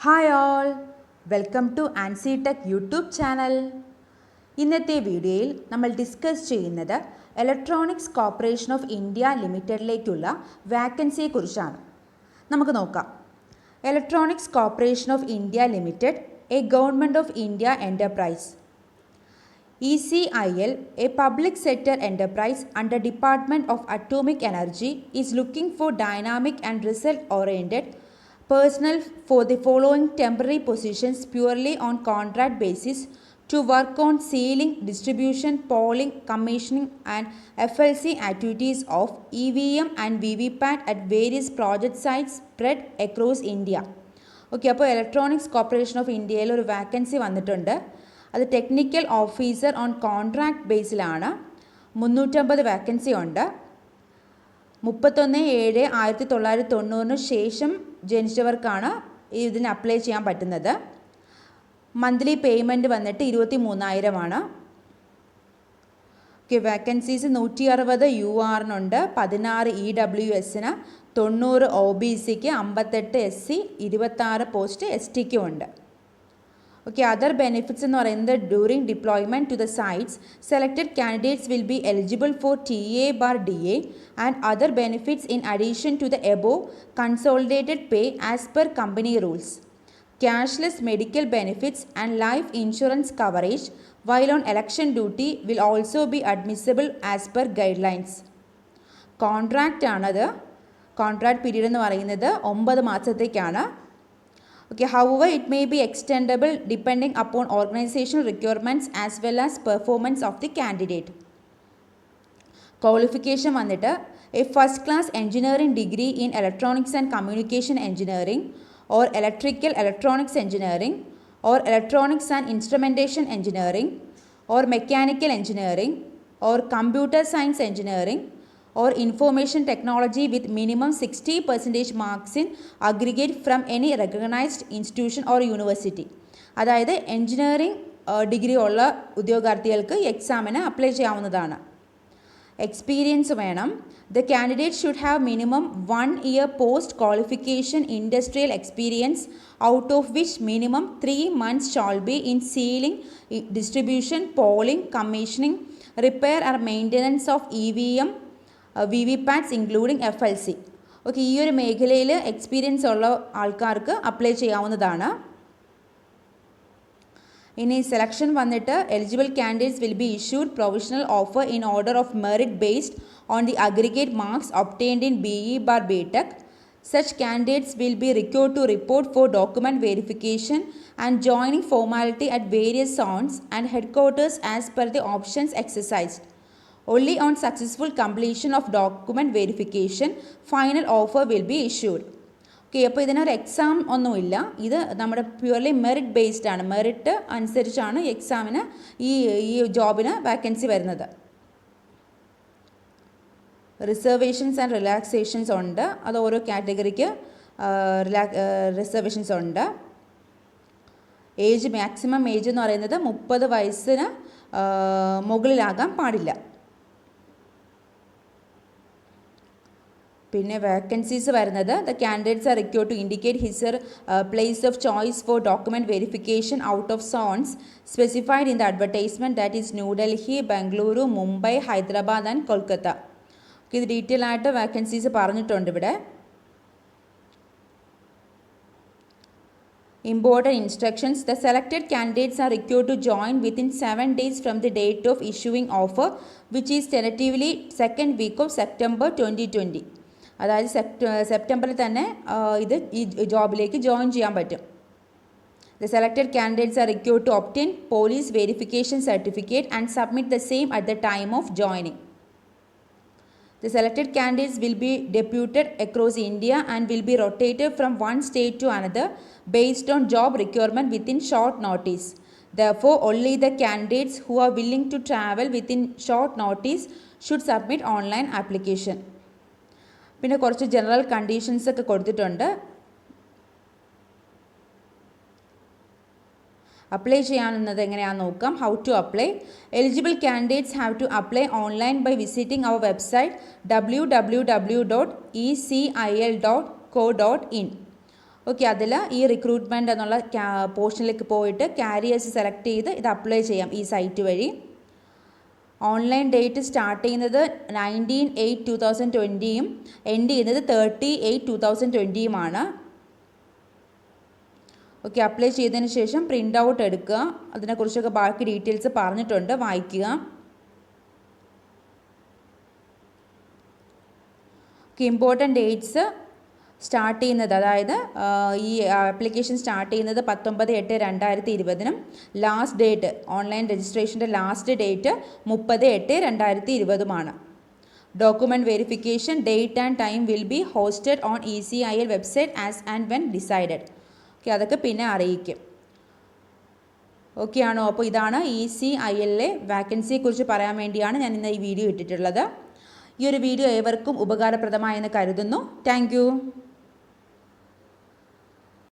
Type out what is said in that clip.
Hi all, welcome to Ancy tech YouTube channel. ഇന്നത്തെ വീഡിയോയിൽ നമ്മൾ ഡിസ്കസ് ചെയ്യുന്നത് ഇലക്ട്രോണിക്സ് കോർപ്പറേഷൻ ഓഫ് ഇന്ത്യ ലിമിറ്റഡിലേക്കുള്ള വാക്കൻസിയെക്കുറിച്ചാണ്. നമുക്ക് നോക്കാം. Electronics corporation of India limited, A government of India enterprise. ECIL, a public sector enterprise under Department of Atomic Energy, is looking for dynamic and result-oriented personnel for the following temporary positions purely on contract basis to work on sealing, distribution, polling, commissioning and FLC activities of EVM and VVPAT at various project sites spread across India. Okay, അപ്പോൾ electronics corporation of ഇന്ത്യയിൽ ഒരു vacancy വന്നിട്ടുണ്ട്. അത് technical officer on contract ബേസിലാണ്. 350 vacancy ഉണ്ട്. 31/7/1990 ശേഷം ജനിച്ചവർക്കാണ് ഇതിന് apply ചെയ്യാൻ പറ്റുന്നത്. മന്ത്ലി പേയ്മെൻറ്റ് വന്നിട്ട് 23,000 ആണ്. ഓക്കെ, വാക്കൻസീസ് 160 URനുണ്ട്, 16 EWSന്, 90 OBCക്ക്, 58 SC, 26 പോസ്റ്റ് STക്കും ഉണ്ട്. ഓക്കെ, അതർ ബെനിഫിറ്റ്സ് എന്ന് പറയുന്നത് during deployment to the sites selected candidates will be eligible for TA/DA and other benefits in addition to the above consolidated pay as per company rules. Cashless medical benefits and life insurance coverage while on election duty will also be admissible as per guidelines. Contract ആണത്. Contract period എന്ന് പറയുന്നത് 9 മാസത്തേക്കാണ്. Okay, however, it may be extendable depending upon organizational requirements as well as performance of the candidate. Qualification വന്നിട്ട് a first class engineering degree in electronics and communication engineering or electrical electronics engineering or electronics and instrumentation engineering or mechanical engineering or computer science engineering or information technology with minimum 60% marks in aggregate from any recognized institution or university. അതായത് engineering degree ഉള്ള ഉദ്യോഗാർത്ഥികൾക്ക് എക്സാമിന് apply ചെയ്യാവുന്നതാണ്. Experience വേണം. The candidate should have minimum 1 year post qualification industrial experience out of which minimum 3 months shall be in sealing, distribution, polling, commissioning, repair or maintenance of EVM, VVPATs including FLC. Okay, ഈ ഒരു മേഖലയിൽ experience ഉള്ള ആൾക്കാർക്ക് apply ചെയ്യാവുന്നതാണ്. ഇനി selection വന്നിട്ട് eligible candidates will be issued provisional offer in order of merit based on the aggregate marks obtained in BE/BTech. Such candidates will be required to report for document verification and joining formality at various zones and headquarters as per the options exercised. Only on successful completion of document verification, final offer will be issued. Okay, അപ്പോൾ ഇതിനൊരു exam ഒന്നുമില്ല. ഇത് നമ്മുടെ purely merit based ആണ്. Merit അനുസരിച്ചാണ് എക്സാമിന് ഈ ജോബിന് വാക്കൻസി വരുന്നത്. റിസർവേഷൻസ് ആൻഡ് റിലാക്സേഷൻസ് ഉണ്ട്. അത് ഓരോ കാറ്റഗറിക്ക് റിസർവേഷൻസ് ഉണ്ട്. ഏജ്, മാക്സിമം ഏജ് എന്ന് പറയുന്നത് 30 വയസ്സിന് മുകളിലാകാൻ പാടില്ല. പിന്നെ വാക്കൻസീസ് വരുന്നത് the candidates are required to indicate his place of choice for document verification out of zones specified in the advertisement, that is New Delhi, Bengaluru, Mumbai, Hyderabad and Kolkata. ഇത് ഡീറ്റെയിൽ ആയിട്ട് വാക്കൻസീസ് പറഞ്ഞിട്ടുണ്ട് ഇവിടെ. Important instructions. The selected candidates are required to join within 7 days from the date of issuing offer, which is tentatively second week of September 2020. അതായത് സെപ്റ്റംബറിൽ തന്നെ ഈ ജോബിലേക്ക് join ചെയ്യാൻ പറ്റും. The selected candidates are required to obtain police verification certificate and submit the same at the time of joining. The selected candidates will be deputed across India and will be rotated from one state to another based on job requirement within short notice. Therefore, only the candidates who are willing to travel within short notice should submit online application. പിന്നെ കുറച്ച് general conditions ഒക്കെ കൊടുത്തിട്ടുണ്ട്. Apply ചെയ്യാവുന്നത് എങ്ങനെയാണെന്ന് നോക്കാം. How to apply. Eligible candidates have to apply online by visiting our website www.ecil.co.in. Okay, അതിൽ ഈ recruitment എന്നുള്ള പോർഷനിലേക്ക് പോയിട്ട് കാരിയേഴ്സ് സെലക്ട് ചെയ്ത് ഇത് അപ്ലൈ ചെയ്യാം ഈ സൈറ്റ് വഴി. ഓൺലൈൻ ഡേറ്റ് സ്റ്റാർട്ട് ചെയ്യുന്നത് 19/8/2020 എൻഡ് ചെയ്യുന്നത് 30/8/2020 ഓക്കെ, അപ്ലൈ ചെയ്തതിന് ശേഷം പ്രിൻ്റ് ഔട്ട് എടുക്കുക. അതിനെക്കുറിച്ചൊക്കെ ബാക്കി ഡീറ്റെയിൽസ് പറഞ്ഞിട്ടുണ്ട്, വായിക്കുക. ഇമ്പോർട്ടൻ്റ് ഡേറ്റ്സ് സ്റ്റാർട്ട് ചെയ്യുന്നത്, അതായത് ഈ ആപ്ലിക്കേഷൻ സ്റ്റാർട്ട് ചെയ്യുന്നത് 19/8/2020 ലാസ്റ്റ് ഡേറ്റ്, ഓൺലൈൻ രജിസ്ട്രേഷൻ്റെ last date 30/8/2020 document verification date and time will be hosted on ECIL website as and when decided. Okay, അതൊക്കെ പിന്നെ അറിയിക്കും. ഓക്കെ ആണോ? അപ്പോൾ ഇതാണ് ECILലെ വാക്കൻസിയെക്കുറിച്ച് പറയാൻ വേണ്ടിയാണ് ഞാൻ ഇന്ന് ഈ വീഡിയോ ഇട്ടിട്ടുള്ളത്. ഈ ഒരു വീഡിയോ ഏവർക്കും ഉപകാരപ്രദമായെന്ന് കരുതുന്നു. താങ്ക്